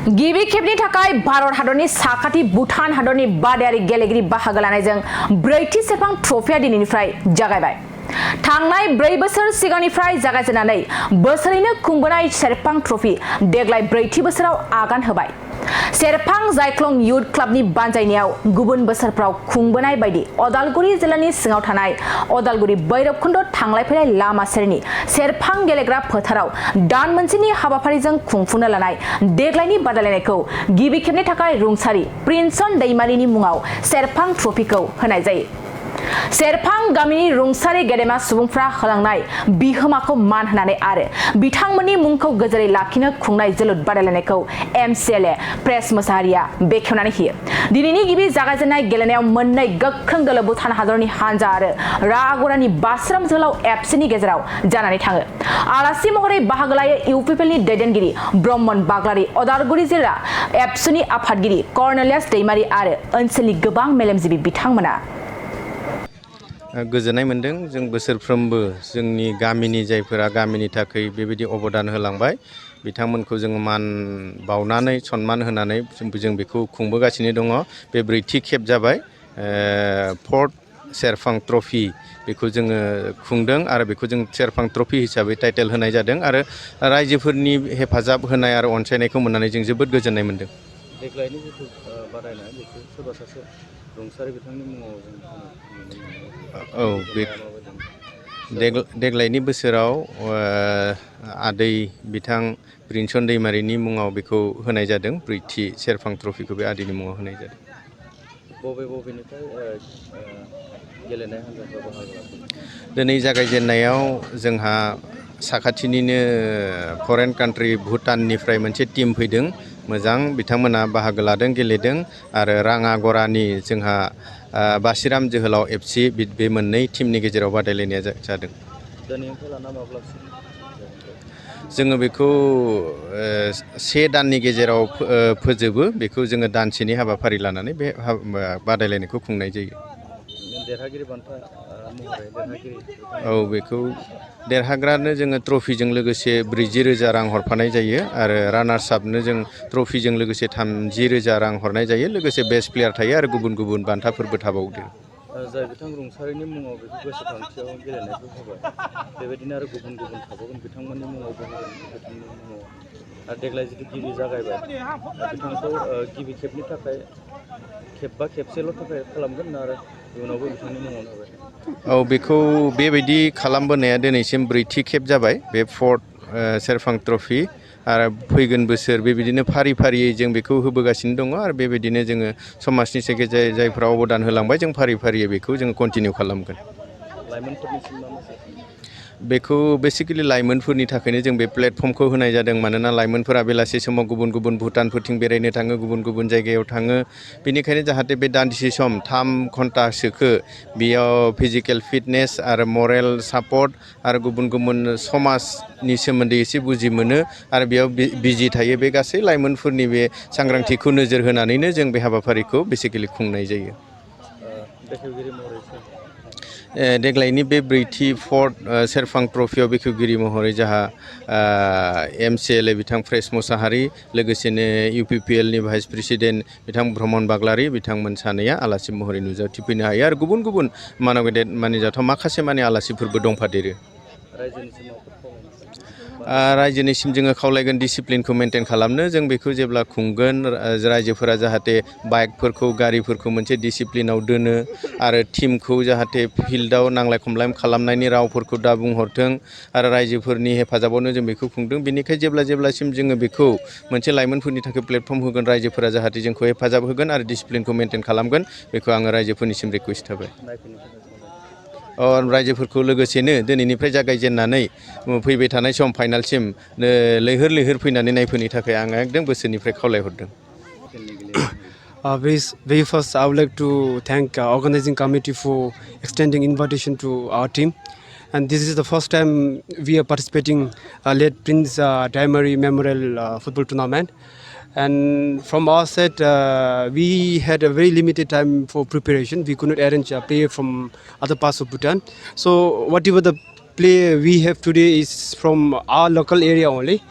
गिबि खेबनि थाखाय भारत हादरनि साखाथि भुटान हादरनि बादायारि गेलेगिरि बाहागो लानायजों ब्रैथि सेरफां ट्रफिया दिनैनिफ्राय जागायबाय। थांनाय 4 बोसोर सिगांनिफ्राय जागायजेननानै बोसोरैनो खुंबोनाय सेरफां ट्रफि देग्लाय ब्रैथि बोसोराव आगान होबाय। सेरफां जायख्लं युथ क्लाबनि बानजायनायाव गुबुन बोसोरफ्राव खुंबोनाय बायदि अदालगुरि जिल्लानि सिङाव थानाय अदालगुरि बैरबखुन्द थांलाय फैलाय लामा सेरनि सेरफां गेलेग्रा फोथाराव दान मोनसेनि हाबाफारिजों खुंफुंनो लानाय देग्लायनि बादायलायनायखौ गिबि खेबनि थाखाय रुंसारि प्रिन्सन दैमारिनि मुङाव सेरफां ट्रफिखौ होनाय जायो। सेरफां गामिनि रुंसारि गेदेमा सुबुंफ्रा होलांनाय बिहोमाखौ मान होनानै आरो बिथांमोननि मुंखौ गोजोरै लाखिनो खुंनाय जोलुर बादायलायनायखौ एमसिएलए प्रेस मोसाहारिया बेखेवनानै होयो। दिनैनि गिबि जागायजेननाय गेलेनायाव मोननै गोख्रों दोलो भुटान हादरनि हानजा आरो रागरानि बास्राम जोहोलाव एफसिनि गेजेराव जानानै थाङो। आलासि महरै बाहागो लायो इउपिपिएलनि दैदेनगिरि ब्रह्मन बाग्लारि, अदालगुरि जिल्ला एफसुनि आफादगिरि कर्नेलियास दैमारि आरो ओनसोलनि गोबां मेलेमजिबि बिथांमोना। गोजोननाय मोनदों। जों बोसोरफ्रोमबो जोंनि गामिनि जायफोरा गामिनि थाखाय बेबायदि अबदान होलांबाय बिथांमोनखौ जों मान बावनानै सन्मान होनानै जों बेखौ खुंबोगासिनो दङ। बे ब्रैथि खेब जाबाय फोर्थ सेरफां ट्रफि बेखौ जोङो खुंदों आरो बेखौ जों सेरफां ट्रफि हिसाबै टाइटेल होनाय जादों आरो रायजोफोरनि हेफाजाब होनाय आरो अनसायनायखौ मोननानै जों जोबोद गोजोननाय मोनदों। देग्लायनि जिथु बादायनाय बेखौ सोरबा सासे रुंसारि बिथांनि मुङाव जों देग्लायनि बोसोराव आदै बिथां प्रिन्सन दैमारिनि मुङाव बेखौ होनाय जादों। ब्रैथि सेरफां ट्रफिखौ बे आदैनि मुङाव होनाय जादों। बबेनिफ्राय गेलेनाय हान्जाफोरा बाहागो लादों? दिनै जागायजेननायाव जोंहा साखाथिनिनो फरेन कान्ट्रि भुटाननिफ्राय मोनसे टिम फैदों। मोजां बिथांमोना बाहागो लादों, गेलेदों आरो राङागरानि जोंहा बासिराम जोहोलाव एफसि बे मोननै टिमनि गेजेराव बादायलायनाया जादों। दिनैनिफ्राय लाना माब्लासिम? जोङो बेखौ 1 दाननि गेजेराव फोजोबो। बेखौ जोङो दानसेनि हाबाफारि लानानै बे बादायलायनायखौ खुंनाय जायो। देरहागिरि बान्था महरै औ, बेखौ देरहाग्रानो जोङो ट्रफिजों लोगोसे 40,000 रां हरफानाय जायो आरो रानार्स आपनो जों ट्रफिजों लोगोसे 30,000 रां हरनाय जायो। लोगोसे बेस्ट प्लेयार थायो आरो गुबुन गुबुन बान्थाफोरबो थाबावदों। जाय बिथां रुंसारिनि मुङाव बेखौ गोसोखांथियाव गेलेनायखौ होबाय, बेबायदिनो आरो गुबुन गुबुन थाबावगोन बिथांमोननि मुङावबो होगोन बिथांनि मुङाव। आरो देग्लाय जिथु गिबि जागायबाय बिथांखौ गिबि खेबनि थाखाय खेबबा खेबसेल' थाखाय खालामगोन ना आरो इयुनावबो बिथांनि मुङावनो होबाय? औ, बेखौ बेबायदि खालामबोनाया दिनैसिम ब्रैथि खेब जाबाय बे फोर्थ सेरफां ट्रफि आरो फैगोन बोसोर बेबायदिनो फारि फारियै जों बेखौ होबोगासिनो दङ आरो बेबायदिनो जोङो समाजनि जायफ्रा अबदान होलांबाय जों फारि फारियै बेखौ जों कन्टिनिउ खालामगोन। लाइमोनफोरनिसिम मा मेसेज? बेखौ बेसिकेलि लाइमोनफोरनि थाखायनो जों बे प्लेटफर्मखौ होनाय जादों। मानोना लाइमोनफोरा बेलासि समाव गुबुन गुबुन भुटानफोरथिं बेरायनो थाङो, गुबुन गुबुन जायगायाव थाङो। बेनिखायनो जाहाथे बे दान्दिसे सम 3 घन्टासोखौ बेयाव फिजिकेल फिटनेस आरो मरेल सापर्ट आरो गुबुन गुबुन समाजनि सोमोन्दै एसे बुजि मोनो आरो बेयाव बिजि थायो। बे गासै लाइमोनफोरनि बे सांग्रांथिखौ नोजोर होनानैनो जों बे हाबाफारिखौ बेसिकेलि खुंनाय जायो। बेखेवगिरि महरै देग्लायनि बे ब्रैथि फोर्थ सेरफां ट्रफियाव बेखेवगिरि महरै जोंहा एमसिएलए बिथां प्रेस मोसाहारि, लोगोसेनो इउपिपिएलनि भाइस प्रेसिडेन्ट बिथां ब्रह्मन बाग्लारि, बिथांमोन सानैया आलासि महरै नुजाथिफैनो हायो आरो गुबुन गुबुन मानिजाथाव माखासे आलासिफोरबो दंफादेरो। रायजोनिसिम जोङो खावलायगोन डिसिप्लिनखौ मेनटेन खालामनो। जों बेखौ जेब्ला खुंगोन रायजोफोरा जाहाथे बाइकफोरखौ गारिफोरखौ मोनसे डिसिप्लिनाव दोनो आरो टिमखौ जाहाथे फिल्डआव नांलाय खमलाय खालामनायनि रावफोरखौ दा बुंहरथों आरो रायजोफोरनि हेफाजाबावनो जों बेखौ खुंदों। बेनिखायनो जेब्लासिम जोङो बेखौ मोनसे लाइमोनफोरनि थाखाय प्लेटफर्म होगोन, रायजोफोरा जाहाथे जोंखौ हेफाजाब होगोन आरो डिसिप्लिनखौ मेनटेन खालामगोन, बेखौ आङो रायजोफोरनिसिम रिकुवेस्ट होबाय। रायजोफोरखौ लोगोसेनो दिनैनिफ्राय जागायजेननानै फैबाय थानाय सम फाइनालसिम लैहोर लैहोर फैनानै नायफैनो थाखाय आङो एकदम गोसोनिफ्राय खावलायहरदों। Very first, I would like to thank organizing committee for extending invitation to our team. And this is the first time we are participating late Prince Daimari Memorial football tournament. And from our side, we had a very limited time for preparation. We could not arrange a player from other parts of Bhutan. So whatever the play we have today is from our local area only.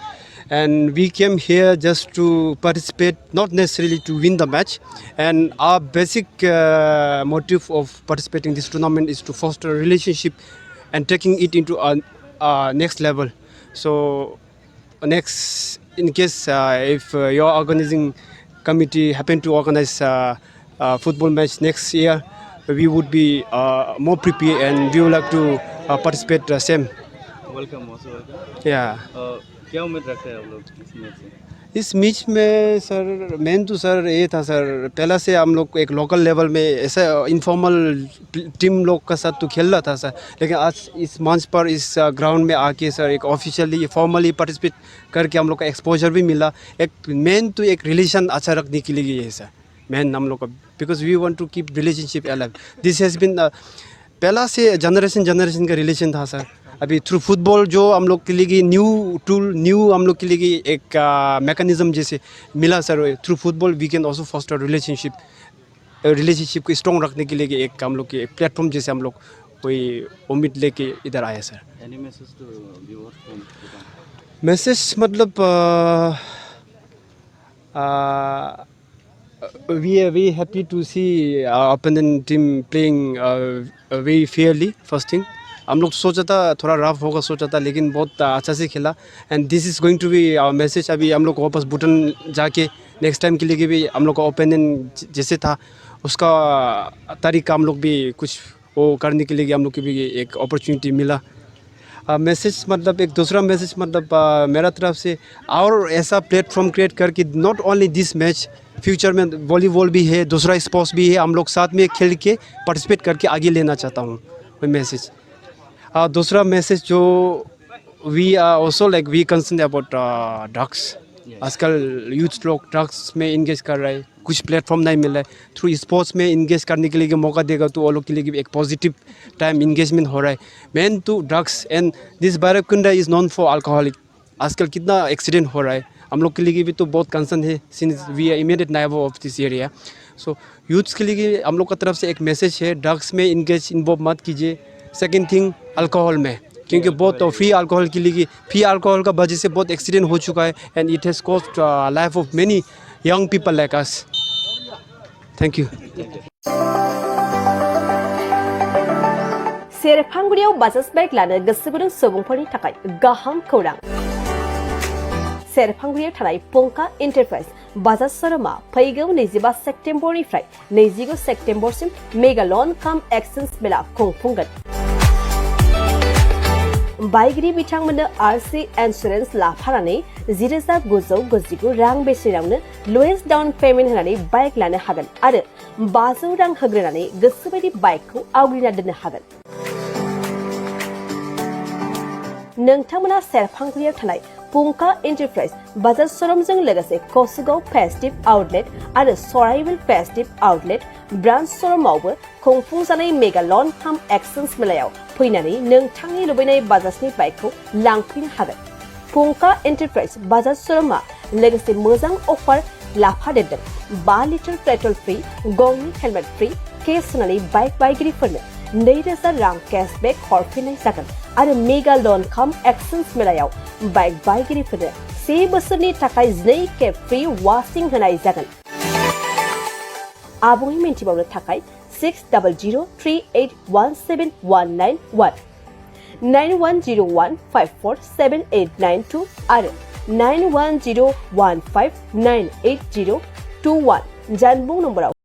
and we came here just to participate, not necessarily to win the match. And our basic motive of participating in this tournament is to foster a relationship and taking it into a next level. So next, in case if your organizing committee happen to organize football match next year, we would be more prepared and we would like to participate the same. Welcome most welcome. Yeah. क्या उम्मीद रखते हैं आप लोग इस match से? इस match में सर मेन तो सर ये था सर, पहला से हम लोग एक लोकल लेवल में ऐसा इनफॉर्मल टीम लोग का साथ तो खेल रहा था सर, लेकिन आज इस मंच पर इस ग्राउंड में आके सर एक ऑफिशियली फॉर्मली पार्टिसिपेट करके हम लोग का एक्सपोजर भी मिला। एक मेन तो एक रिलेशन अच्छा रखने के लिए है सर, मेन हम लोग का, because we want to keep relationship alive. This has been पहला से जनरेशन का रिलेशन था सर। अभी थ्रू फुटबॉल जो हम लोग के लिए न्यू टूल, न्यू हम लोग के लिए एक मैकेनिज्म जैसे मिला sir, through football we can also foster relationship को स्ट्रॉन्ग रखने के लिए एक हम लोग के प्लेटफॉर्म जैसे हम लोग कोई उम्मीद लेके इधर आए sir. Any message to viewers from message मतलब we are very happy to see our opponent team playing very fairly. First thing, हम लोग सोचा था थोड़ा रफ होगा सोचा था, लेकिन बहुत अच्छा से खेला। And this is going to be our message. अभी हम लोग वापस भूटान जाके नेक्स्ट टाइम के लिए भी हम लोग का ओपोनेंट जैसे था उसका तरीका हम लोग भी कुछ वो करने के लिए हम लोग को भी एक अपॉर्चुनिटी मिला। मैसेज मतलब एक दूसरा मैसेज मतलब मेरा तरफ से और ऐसा प्लेटफॉर्म क्रिएट करके not only this match, future में वॉलीबॉल भी है, दूसरा स्पोर्ट्स भी है, हम लोग साथ में खेल के पार्टिसिपेट करके आगे लेना चाहता हूँ वो मैसेज। दूसरा मैसेज जो we are also like we concern about drugs. आजकल यूथ लोग ड्रग्स में इंगेज कर रहे हैं, कुछ प्लेटफॉर्म नहीं मिल रहा है। थ्रू स्पोर्ट्स में इंगेज करने के लिए मौका देगा तो वो लोग के लिए भी एक पॉजिटिव टाइम इंगेजमेंट हो रहा है। Main to drugs and this Bhairabkunda is known for alcoholic. आजकल कितना एक्सीडेंट हो रहा है, हम लोग के लिए भी तो बहुत कंसर्न है since we are immediate neighbour of this area. So youths के लिए हम लोग का तरफ से एक मैसेज है, ड्रग्स में इन्वॉल्व मत कीजिए। सेकेंड थिंग अल्कोहल में, क्योंकि बहुत फ्री अल्कोहल के लिए फ्री अल्कोहल का वजह से बहुत एक्सीडेंट हो चुका है and it has cost life of many young people like us. Thank you. सेरफांगुरियाव बाजाज बाइक लानो गोसो गुदुं सुबुंफोरनि थाखाय गाहाम खौरां। सेरफांगुरियाव थानाय पंका एन्टारप्राइज बाजाज शोरूमा फैगौ 25 सेप्तेम्बरनिफ्राय 29 सेप्तेम्बरसिम मेगा लन काम एक्सचेन्ज मेला खुंफुंगोन। बाइगिरि बिथांमोननो आरसि इन्सुरेन्स लाफानानै 10,999 रां बेसेनावनो लवेस्ट डाउन पेमेन्ट होनानै बाइक लानो हागोन आरो 500 रां होग्रोनानै गोसोबायदि बाइकखौ आवग्रिना दोननो हागोन। नोंथांमोना सेरफांगुरियाव थानाय पंका एन्टारप्राइज बाजाज शोरूमजों लोगोसे कसुगाव फेस्टिव आउटलेट आरो सराइबिल फेस्टिव आउटलेट ब्रान्च शोरूमावबो खुंफुंजानाय मेगा लन काम एक्सचेन्ज मेलायाव फैनानै नोंथांनि लुबैनाय बाजाजनि बाइकखौ लांफैनो हागोन। पंका एन्टारप्राइज बाजाज शोरूमा लोगोसे मोजां अफार लाफादेरदों। 5 लिटार पेट्रल फ्री, गंनि हेलमेट फ्री, केस होनानै बाइक बायगिरिफोरनो 2,000 रां केशबेक हरफिननाय जागोन आरो मेगा लन काम एक्सचेन्ज मेलायाव बाइक बायगिरिफोरनो 1 बोसोरनि थाखाय 2 खेब फ्री वाशिं होनाय जागोन। आबुङै मिन्थिबावनो थाखाय 6003817191 9101547892 आरो 9101598021 जानबुं नम्बराव